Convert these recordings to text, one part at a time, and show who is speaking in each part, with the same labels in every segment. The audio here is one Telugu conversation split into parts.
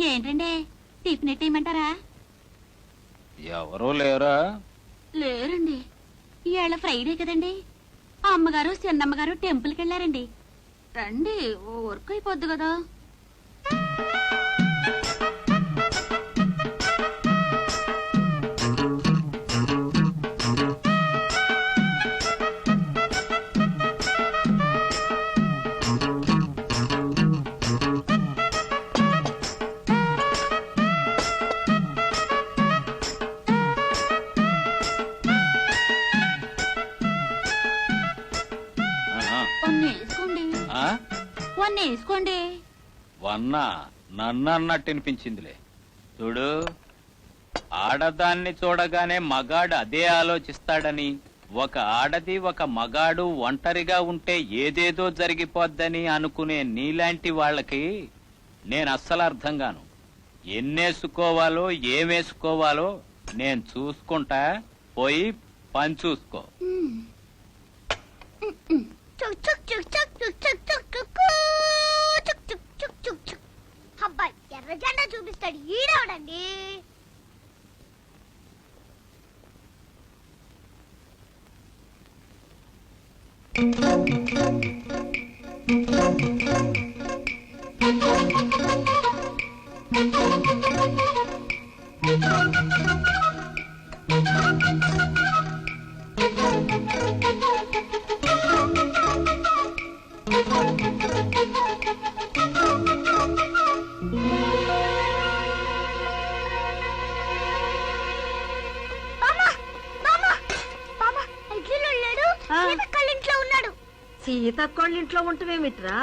Speaker 1: ఏంటండి టిఫిన్ ఎట్టేయమంటారా?
Speaker 2: ఎవరూ లేరా?
Speaker 1: లేరండి, ఇవాళ ఫ్రైడే కదండి. అమ్మగారు చిన్నమ్మగారు టెంపుల్కి వెళ్ళారండి. రండి, ఓ వర్క్ అయిపోద్ది కదా. వేసుకోండి.
Speaker 2: వన్నా నన్నన్నట్టు వినిపించిందిలే. చూడు, ఆడదాన్ని చూడగానే మగాడు అదే ఆలోచిస్తాడని, ఒక ఆడది ఒక మగాడు ఒంటరిగా ఉంటే ఏదేదో జరిగిపోద్దని అనుకునే నీలాంటి వాళ్ళకి నేను అస్సలు అర్థం గాను. ఎన్నేసుకోవాలో ఏమేసుకోవాలో నేను చూసుకుంటా, పోయి పని చూసుకో.
Speaker 3: అబ్బాయి ఎర్ర జెండా చూపిస్తాడు ఈడవడండి.
Speaker 1: సీతక్కోళ్ళింట్లో ఉంటమేమిట్రా?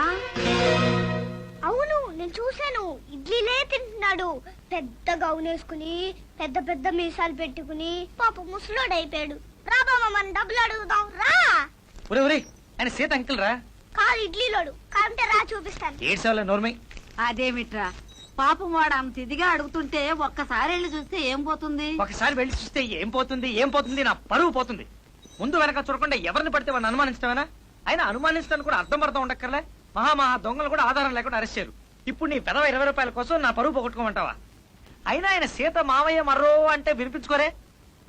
Speaker 3: అవును, నేను చూశాను. ఇడ్లీలే తింటున్నాడు. పెద్ద గౌన్ వేసుకుని, పెద్ద పెద్ద మీసాలు పెట్టుకుని, పాప ముసలోడైపోయాడు. రా బామ్మ, మనం డబ్బులు అడుగుదాం రా.
Speaker 4: ఆయన సీత అంకిల్ రా.
Speaker 3: కాదు ఇడ్లీలోడు, కాంటే రా చూపిస్తాను.
Speaker 4: ఏడ్చావులే నోర్మై.
Speaker 1: అదేమిట్రా పాపం, వాడు అంత ఇదిగా అడుగుతుంటే ఒక్కసారి వెళ్ళి చూస్తే ఏం పోతుంది?
Speaker 4: ఒకసారి వెళ్ళి చూస్తే ఏం పోతుంది? నా పరువు పోతుంది. ముందు వెనక చూడకుండా ఎవరిని పడితే వాడిని అనుమానిస్తావేనా? అయినా అనుమానిస్తాను కూడా అర్థం ఉండక్కర్లే. మహా దొంగలు కూడా ఆధారం లేకుండా అరెస్ట్ చేయరు. ఇప్పుడు నీ పెదవ 20 రూపాయల కోసం నా పరువు పోగొట్టుకోమంటావా? అయినా ఆయన సీత మావయ్య మర్రో అంటే వినిపించుకోరే.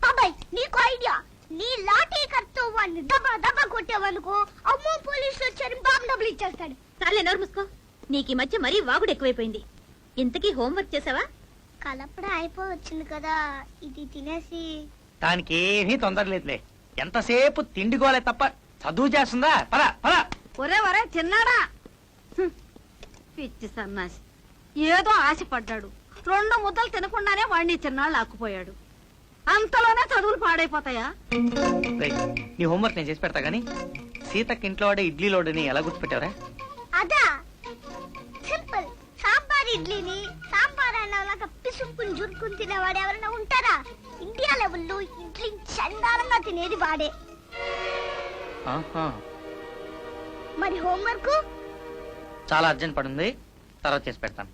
Speaker 3: బాబాయ్, నీకు ఐడియా. నీ లాఠీ కర్తో వాడిని దబా దబా కొట్టేవనుకో, అమ్మో పోలీసులు వచ్చారు, బాబు డబ్బులు ఇచ్చేస్తాడు.
Speaker 1: చాలే నోరు మూసుకో. నీకు ఈ మధ్య మరీ వాగుడు ఎక్కువైపోయింది. ఇంతకీ హోంవర్క్ చేసావా?
Speaker 3: కలపడ అయిపోవచ్చింది కదా, ఇది తినేసి.
Speaker 4: దానికి ఏమీ తొందర లేదులే. ఎంతసేపు తిండిగోలే తప్ప చదువు చేస్తుందా? పద పద.
Speaker 1: ఒరే చిన్నాడా, పిచ్చి సన్నాసి. ఏదో ఆశపడ్డాడు, 2 ముద్దలు తినకుండానే వాడిని చిన్నాళ్ళు ఆక్కుపోయాడు. అంతలోనే చదువులు పాడైపోతాయా?
Speaker 4: నీ హోంవర్క్ నేను చేసి పెడతా గానీ, సీతకి ఇంట్లో వాడే ఇడ్లీ లోడని ఎలా గుర్తుపెట్టావరా?
Speaker 3: అదా సింపుల్. సాంబార్ ఇడ్లీని సాంబార్ అన్నలాగా పిసుక్కుని జురుకుని తినేవాడు ఎవరైనా ఉంటారా? ఇండియా లెవెల్లో ఇడ్లీ చండాలంగా తినేది వాడే. మరి హోంవర్క్
Speaker 4: చాలా అర్జెంట్ పడుంది, తర్వాత చేసి పెడతాను.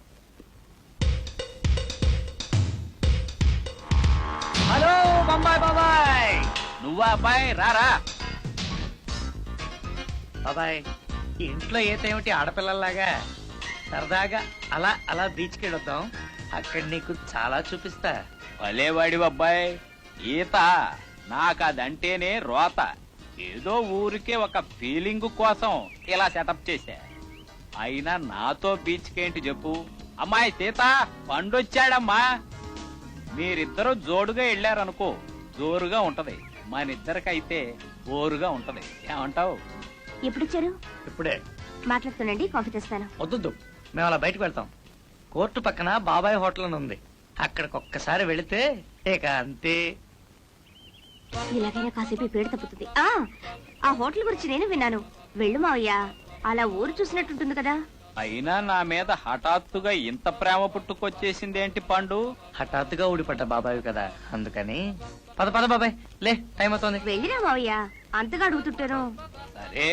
Speaker 4: హలో బాబాయ్.
Speaker 2: నువ్వా అబ్బాయి? రారా
Speaker 4: బాబాయ్. ఇంట్లో ఏమిటి ఆడపిల్లల్లాగా సరదాగా అలా అలా బీచ్కి వెళ్ళొద్దాం. అక్కడ నీకు చాలా చూపిస్తా.
Speaker 2: భలేవాడి అబ్బాయి. ఈత నాకు అదంటేనే రోత. ఏదో ఊరికే ఒక ఫీలింగ్ కోసం ఇలా సెటప్ చేశా. అయినా నాతో బీచ్కేంటి చెప్పు. అమ్మాయి సీత, పండొచ్చాడమ్మా. మీరిద్దరూ జోడుగా వెళ్ళారనుకో, జోరుగా ఉంటది. మనిద్దరికైతే ఓరుగా ఉంటది. ఏమంటావు?
Speaker 1: ఎప్పుడొచ్చారు?
Speaker 4: ఇప్పుడే.
Speaker 1: మాట్లాడుతుండండి, కాఫీ తెస్తాను.
Speaker 4: వద్దు, మేము అలా బయటకు వెళ్తాం. కోర్టు పక్కన బాబాయ్ హోటల్ అని ఉంది, అక్కడికి ఒక్కసారి వెళితే ఇక అంతే.
Speaker 1: ఇలాగైనా కాసేపు పేరు తప్పుతుంది. ఆ హోటల్ గురించి నేను విన్నాను. వెళ్ళు మావయ్య, అలా ఊరు చూసినట్టుంటుంది కదా.
Speaker 2: అయినా నా మీద హఠాత్తుగా ఇంత ప్రేమ పుట్టుకొచ్చేసింది ఏంటి పండు?
Speaker 4: హఠాత్తుగా ఊడిపడ్డ బాబాయ్ కదా, అందుకని. పద పద బాబాయ్, లే, టైం అవుతుంది.
Speaker 1: వెళ్ళిరా మావయ్య, అంతగా అడుగుతుంటాను.
Speaker 2: సరే,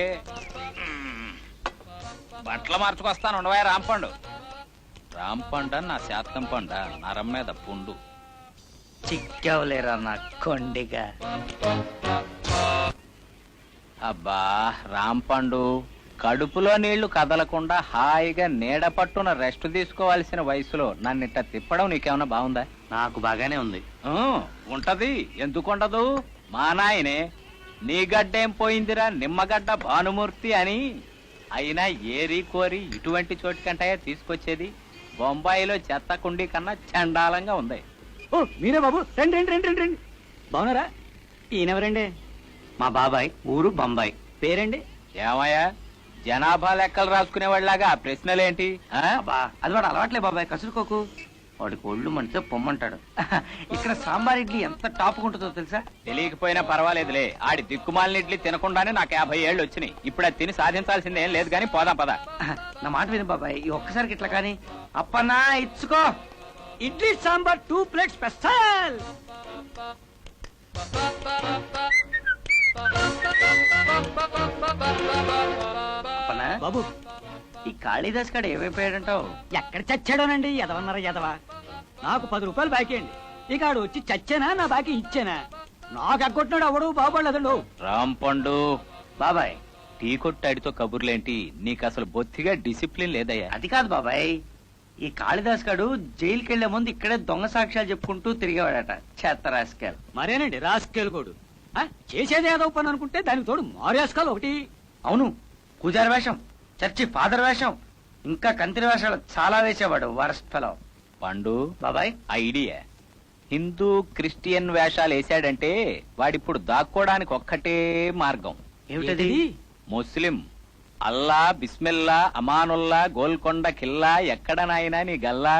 Speaker 2: బట్టలు మార్చుకొస్తాను. ఉండవా రాంపండు? రాంపండు నా శాతం పండ, నరం మీద పుండు.
Speaker 4: చిక్కవలేరా నా కొండిగా.
Speaker 2: అబ్బా రాంపండు, కడుపులో నీళ్లు కదలకుండా హాయిగా నీడ పట్టున రెస్ట్ తీసుకోవాల్సిన వయసులో నన్నిట్ట తిప్పడం నీకేమన్నా బాగుందా?
Speaker 4: నాకు బాగానే ఉంది.
Speaker 2: ఊ, ఉంటది, ఎందుకుండదు? మా నాయనే నీ గడ్డేం పోయిందిరా నిమ్మగడ్డ భానుమూర్తి అని. అయినా ఏరి కోరి ఇటువంటి చోటుకంటాయా తీసుకొచ్చేది? బొంబాయిలో చెత్త కుండీ కన్నా చండాలంగా ఉంది.
Speaker 5: ఓ మీరే బాబు, రండి రండి రండి రండి రండి. బాగున్నారా? ఈయనెవరండి?
Speaker 4: మా బాబాయ్, ఊరు బొంబాయి.
Speaker 5: పేరండి?
Speaker 2: ఏమయ్యా జనాభా లెక్కలు రాసుకునేవాళ్ళలాగా ఆ ప్రశ్నలేంటి? ఆ?
Speaker 4: అబ్బా, అది వాడు అలవాట్లే బాబాయ్, కసురుకోకు. వాడికి ఒళ్ళు మంటే పొమ్మంటాడు. ఇక్కడ సాంబార్ ఇడ్లీ ఎంత టాపుకుంటుందో తెలుసా?
Speaker 2: తెలియకపోయినా పర్వాలేదులే, ఆడి దిక్కుమాలిన ఇడ్లీ తినకుండానే నాకు 50 ఏళ్ళు వచ్చినాయి. ఇప్పుడు అది తిని సాధించాల్సింది ఏం లేదు కానీ పోదాం పద.
Speaker 4: నా మాట విను బాబాయ్, ఈ ఒక్కసారికి ఇట్లా కానీ. అప్పన్నా ఇచ్చుకో.
Speaker 5: Idli sambar 2 plates special.
Speaker 4: అప్పన్నా,
Speaker 5: బాబు
Speaker 4: ఈ కాళీదాస్ కాడ ఏమైపోయాడంటావు?
Speaker 5: ఎక్కడ చచ్చాడోనండి? ఎదవన్నారా ఎదవా? నాకు 10 రూపాయలు బాకీ అండి. ఇక ఆడు వచ్చి చచ్చానా నా బాకీ ఇచ్చానా? నాకు ఎగ్గొట్టినాడు అవడు బాగుపడలేదండు.
Speaker 2: రాంపండు
Speaker 4: బాబాయ్,
Speaker 2: టీ కొట్టాడితో కబుర్లేంటి? నీకు అసలు బొత్తిగా డిసిప్లిన్ లేదయ్యా.
Speaker 4: అది కాదు బాబాయ్, ఈ కాళిదాస్ గాడు జైలుకి వెళ్లే ముందు ఇక్కడే దొంగ సాక్ష్యాలు చెప్పుకుంటూ తిరిగేవాడట. చెత్త రాసుకెళ్ళి.
Speaker 5: మరేనండి రాసుకెళ్ళకోడు. చేసేది ఏదో పని అనుకుంటే దానికి తోడు మారేసుకోవాలి ఒకటి.
Speaker 4: అవును, పూజారి వేషం, చర్చి ఫాదర్ వేషం, ఇంకా కంతిరి వేషాలు చాలా వేసేవాడు. Worst fellow.
Speaker 2: పండు
Speaker 4: బాబాయ్,
Speaker 2: ఐడియా, హిందూ క్రిస్టియన్ వేషాలు వేసాడంటే వాడిప్పుడు దాక్కోడానికి ఒక్కటే మార్గం.
Speaker 4: ఏమిటది?
Speaker 2: ముస్లిం. అల్లా, బిస్మిల్లా, అమానుల్లా, గోల్కొండ కిల్లా, ఎక్కడ నాయనా నీ గల్లా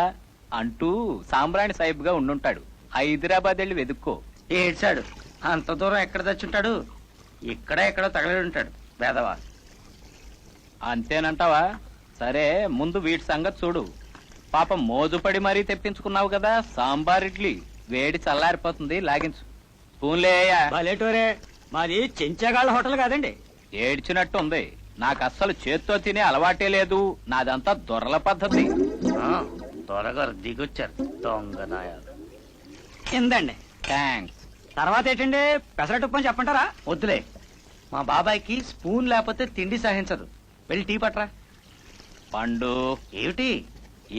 Speaker 2: అంటూ సాంబ్రాణి సాహిబ్ గా ఉండుంటాడు. హైదరాబాద్ వెళ్ళి వెతుక్కో.
Speaker 4: ఏడ్చాడు. అంత దూరం ఎక్కడ తెచ్చుంటాడు? ఇక్కడ ఎక్కడో తగలడి ఉంటాడు వేదవా.
Speaker 2: అంతేనంటావా? సరే, ముందు వీటి సంగతి చూడు. పాపం మోజుపడి మరీ తెప్పించుకున్నావు కదా సాంబార్ ఇడ్లీ. వేడి చల్లారిపోతుంది, లాగించు. స్పూన్లేయ్యా.
Speaker 5: భలేటోరే, మాది చెంచగాళ్ళ హోటల్ కాదండి.
Speaker 2: ఏడ్చినట్టు ఉంది. నాకు అస్సలు చేత్తో తినే అలవాటే లేదు. నాదంతా దొరల పద్ధతి.
Speaker 4: త్వరగారు దిగొచ్చారు దొంగ నాయాలు.
Speaker 5: ఇందండి.
Speaker 2: థ్యాంక్స్.
Speaker 5: తర్వాత ఏంటండి? పెసరట్టుప్పని చెప్పంటారా?
Speaker 4: వద్దులే, మా బాబాయ్కి స్పూన్ లేకపోతే తిండి సహించదు. వెళ్ళి టీ పట్రా.
Speaker 2: పండు
Speaker 4: ఏమిటి?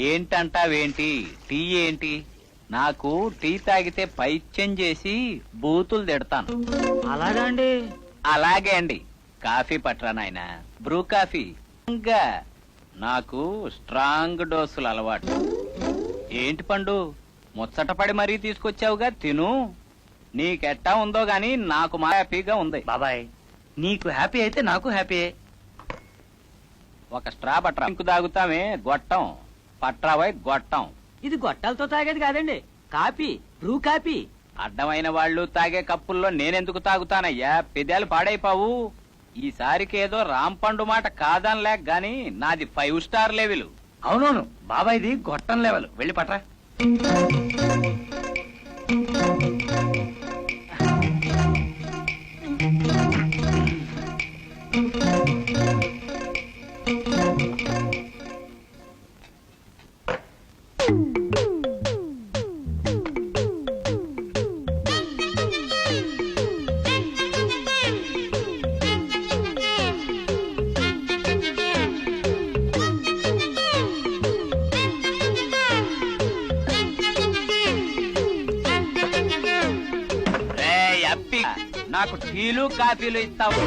Speaker 2: ఏంటంటావేంటి? టీ ఏంటి? నాకు టీ తాగితే పైత్యం చేసి బూతులు తిడతాను.
Speaker 5: అలాగా అండి.
Speaker 2: అలాగే అండి. కాఫీ పట్రా నాయన, బ్రూ కాఫీ. ఇంకా నాకు స్ట్రాంగ్ డోసులు అలవాటు. ఏంటి పండు, ముచ్చటపడి మరీ తీసుకొచ్చావుగా, తిను. నీకెట్టా ఉందో గాని నాకు మా హ్యాపీగా ఉంది.
Speaker 4: బాబాయ్, నీకు హ్యాపీ అయితే నాకు హ్యాపీయే.
Speaker 2: ఒక స్ట్రా పట్రా. ఇంకు తాగుతామే గొట్టం పట్రావై గొట్టం.
Speaker 5: ఇది గొట్టాలతో తాగేది కాదండి, కాపీ, బ్రూ కాపీ.
Speaker 2: అడ్డమైన వాళ్ళు తాగే కప్పుల్లో నేనెందుకు తాగుతానయ్యా? పెదాలు పాడైపోవు. ఈసారికి ఏదో రాంపండు మాట కాదనిలేక గాని నాది 5 స్టార్ లెవెల్.
Speaker 4: అవునవును, బాబాయ్ది గొట్టం లెవెల్. వెళ్ళి పట్రా.
Speaker 2: రేయ్ అప్పి, నాకు టీలు కాఫీలు ఇస్తావు.